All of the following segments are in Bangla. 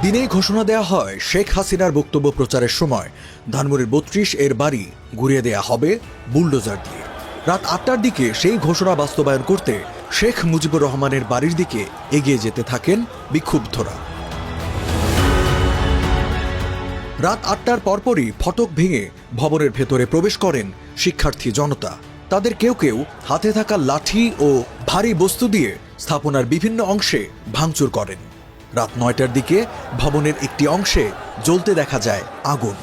দিনেই ঘোষণা দেয়া হয় শেখ হাসিনার বক্তব্য প্রচারের সময় ধানমন্ডির ৩২ এর বাড়ি ঘুরিয়ে দেয়া হবে বুলডোজার দিয়ে। রাত ৮টার দিকে সেই ঘোষণা বাস্তবায়ন করতে শেখ মুজিবুর রহমানের বাড়ির দিকে এগিয়ে যেতে থাকেন বিক্ষুব্ধরা। রাত ৮টার পরপরই ফটক ভেঙে ভবনের ভেতরে প্রবেশ করেন শিক্ষার্থী জনতা। তাদের কেউ কেউ হাতে থাকা লাঠি ও ভারী বস্তু দিয়ে স্থাপনার বিভিন্ন অংশে ভাঙচুর করেন। রাত ৯টার দিকে ভবনের একটি অংশে জ্বলতে দেখা যায় আগুন।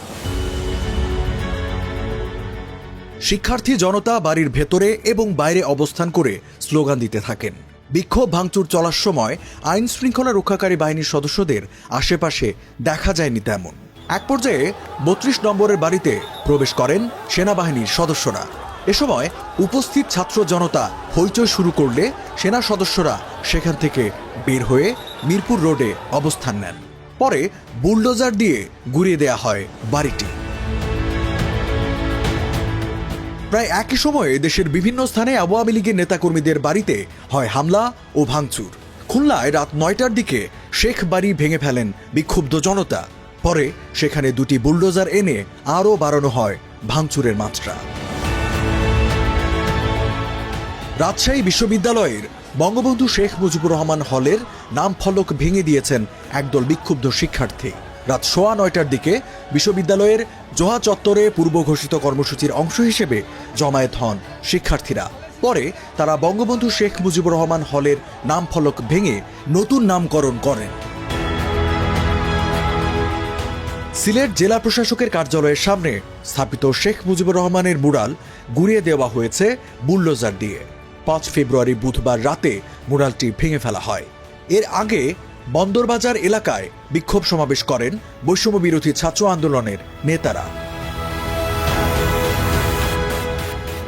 শিক্ষার্থী জনতা বাড়ির ভেতরে এবং বাইরে অবস্থান করে স্লোগান দিতে থাকেন। বিক্ষোভ ভাঙচুর চলার সময় আইন শৃঙ্খলা রক্ষাকারী বাহিনীর সদস্যদের আশেপাশে দেখা যায়নি তেমন। এক পর্যায়ে ৩২ নম্বরের বাড়িতে প্রবেশ করেন সেনাবাহিনীর সদস্যরা। এ সময় উপস্থিত ছাত্র জনতা হইচই শুরু করলে সেনা সদস্যরা সেখান থেকে বের হয়ে মিরপুর রোডে অবস্থান নেন। পরে বুলডোজার দিয়ে গুঁড়িয়ে দেয়া হয় বাড়িটি। প্রায় একই সময়ে দেশের বিভিন্ন স্থানে আওয়ামী লীগের নেতাকর্মীদের বাড়িতে হয় হামলা ও ভাঙচুর। খুলনায় রাত ৯টার দিকে শেখ বাড়ি ভেঙে ফেলেন বিক্ষুব্ধ জনতা। পরে সেখানে দুটি বুলডোজার এনে আরও বাড়ানো হয় ভাঙচুরের মাত্রা। রাজশাহী বিশ্ববিদ্যালয়ের বঙ্গবন্ধু শেখ মুজিবুর রহমান হলের নাম ফলক ভেঙে দিয়েছেন একদল বিক্ষুব্ধ শিক্ষার্থী। রাত ৯:১০টার দিকে বিশ্ববিদ্যালয়ের জোহা চত্বরে পূর্ব ঘোষিত কর্মসূচির অংশ হিসেবে জমায়েত হন শিক্ষার্থীরা। পরে তারা বঙ্গবন্ধু শেখ মুজিবুর রহমান হলের নাম ফলক ভেঙে নতুন নামকরণ করেন। সিলেট জেলা প্রশাসকের কার্যালয়ের সামনে স্থাপিত শেখ মুজিবুর রহমানের মুরাল গুঁড়িয়ে দেওয়া হয়েছে বুলডোজার দিয়ে। ৫ ফেব্রুয়ারি বুধবার রাতে মুরালটি ভেঙে ফেলা হয়। এর আগে বন্দরবাজার এলাকায় বিক্ষোভ সমাবেশ করেন বৈষম্য বিরোধী ছাত্র আন্দোলনের নেতারা।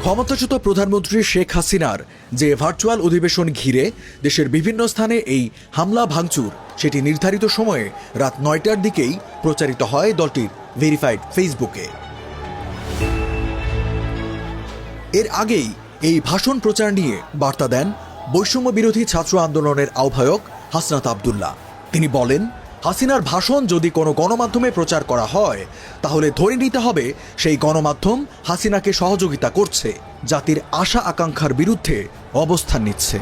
ক্ষমতাচ্যুত প্রধানমন্ত্রী শেখ হাসিনার যে ভার্চুয়াল অধিবেশন ঘিরে দেশের বিভিন্ন স্থানে এই হামলা ভাঙচুর, সেটি নির্ধারিত সময়ে রাত ৯টার দিকেই প্রচারিত হয় দলটির ভেরিফাইড ফেসবুকে। এর আগেই এই ভাষণ প্রচার নিয়ে বার্তা দেন বৈষম্য বিরোধী ছাত্র আন্দোলনের আহ্বায়ক হাসনাত আব্দুল্লাহ। তিনি বলেন, হাসিনার ভাষণ যদি কোনো গণমাধ্যমে প্রচার করা হয় তাহলে ধরে নিতে হবে সেই গণমাধ্যম হাসিনাকে সহযোগিতা করছে, জাতির আশা আকাঙ্ক্ষার বিরুদ্ধে অবস্থান নিচ্ছে।